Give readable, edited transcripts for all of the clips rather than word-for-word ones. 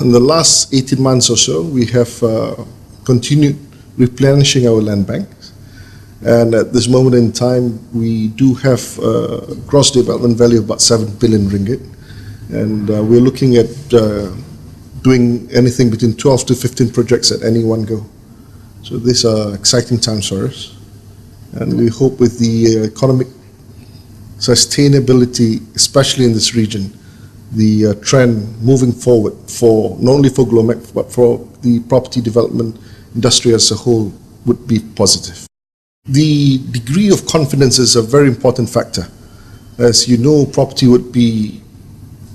in the last 18 months or so, we have continued replenishing our land bank. And at this moment in time, we do have a gross development value of about 7 billion ringgit. And we're looking at doing anything between 12 to 15 projects at any one go. So these are exciting times for us. And we hope with the economic sustainability, especially in this region, the trend moving forward for not only for Glomac, but for the property development industry as a whole would be positive. The degree of confidence is a very important factor. As you know, property would be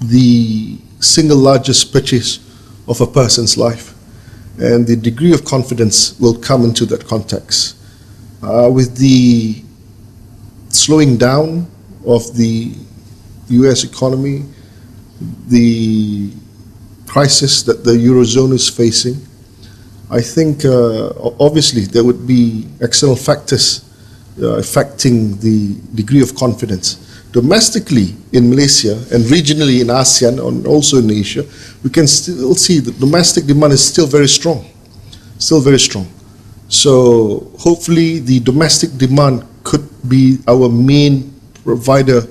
the single largest purchase of a person's life, and the degree of confidence will come into that context. With the slowing down of the US economy, the crisis that the Eurozone is facing, I think obviously there would be external factors affecting the degree of confidence. Domestically in Malaysia and regionally in ASEAN and also in Asia, we can still see that domestic demand is still very strong, So hopefully the domestic demand could be our main provider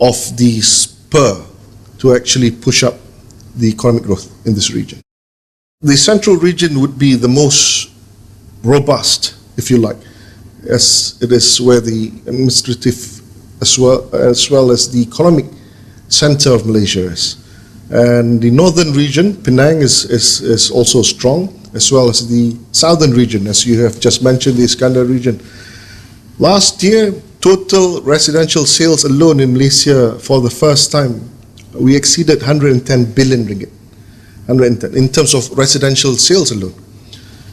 of the spur to actually push up the economic growth in this region. The central region would be the most robust, if you like, as it is where the administrative as well as the economic center of Malaysia is. And the northern region, Penang, is also strong, as well as the southern region, as you have just mentioned, the Iskandar region. Last year, total residential sales alone in Malaysia, for the first time, we exceeded 110 billion ringgit. 110 in terms of residential sales alone.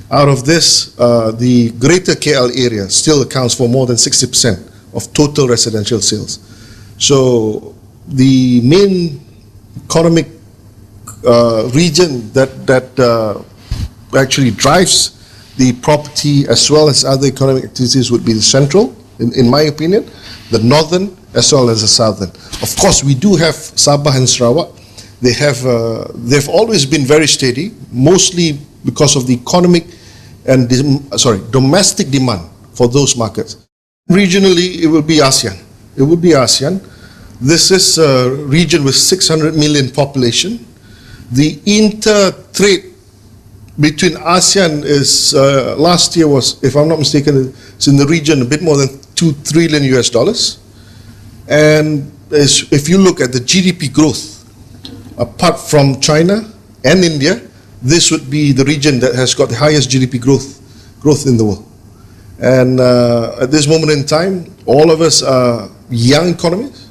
Out of this, the greater KL area still accounts for more than 60% of total residential sales. So the main economic region that actually drives the property as well as other economic activities would be the central, in my opinion, the northern as well as the southern. Of course, we do have Sabah and Sarawak. They've always been very steady, mostly because of the economic and domestic demand for those markets. Regionally, it will be ASEAN. This is a region with 600 million population. The inter-trade between ASEAN is, last year was, if I'm not mistaken, it's in the region a bit more than $2 trillion. And if you look at the GDP growth, apart from China and India, this would be the region that has got the highest GDP growth in the world. And at this moment in time, all of us are young economies.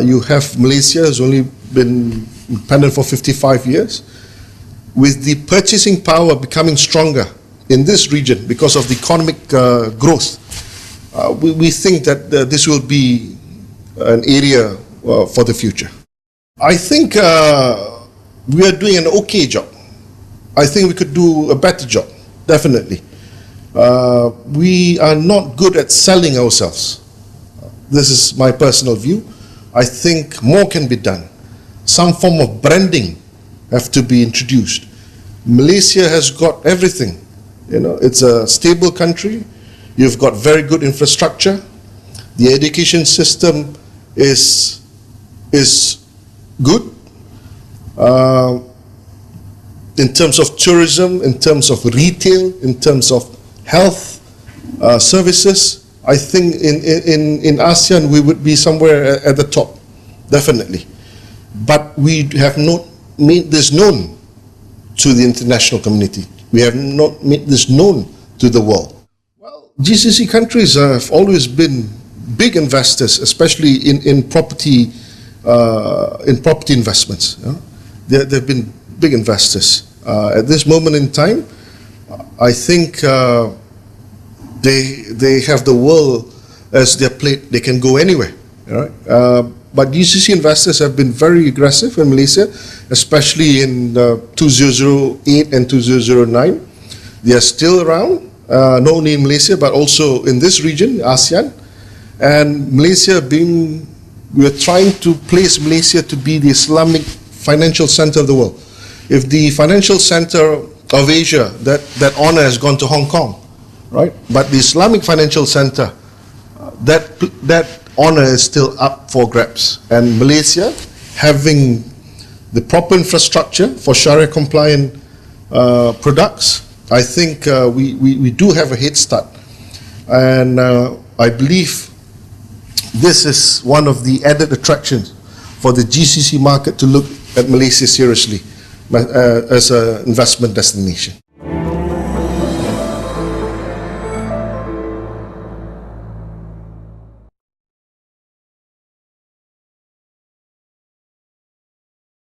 You have Malaysia has only been independent for 55 years. With the purchasing power becoming stronger in this region because of the economic growth, we think that this will be an area for the future. I think we are doing an okay job. I think we could do a better job, definitely. We are not good at selling ourselves. This is my personal view. I think more can be done. Some form of branding have to be introduced. Malaysia has got everything. It's a stable country. You've got very good infrastructure. The education system is good. In terms of tourism, in terms of retail, in terms of health services, I think in ASEAN we would be somewhere at the top, definitely. But we have not made this known to the international community. We have not made this known to the world. Well, GCC countries have always been big investors, especially in property investments. They've been big investors. At this moment in time, I think they have the world as their plate. They can go anywhere. But GCC investors have been very aggressive in Malaysia, especially in 2008 and 2009. They are still around, not only in Malaysia, but also in this region, ASEAN. And Malaysia we are trying to place Malaysia to be the Islamic financial center of the world. If the financial center of Asia, that honor has gone to Hong Kong, right? But the Islamic financial center, that honor is still up for grabs. And Malaysia, having the proper infrastructure for Sharia compliant products, I think we do have a head start. And I believe this is one of the added attractions for the GCC market to look at Malaysia seriously as an investment destination.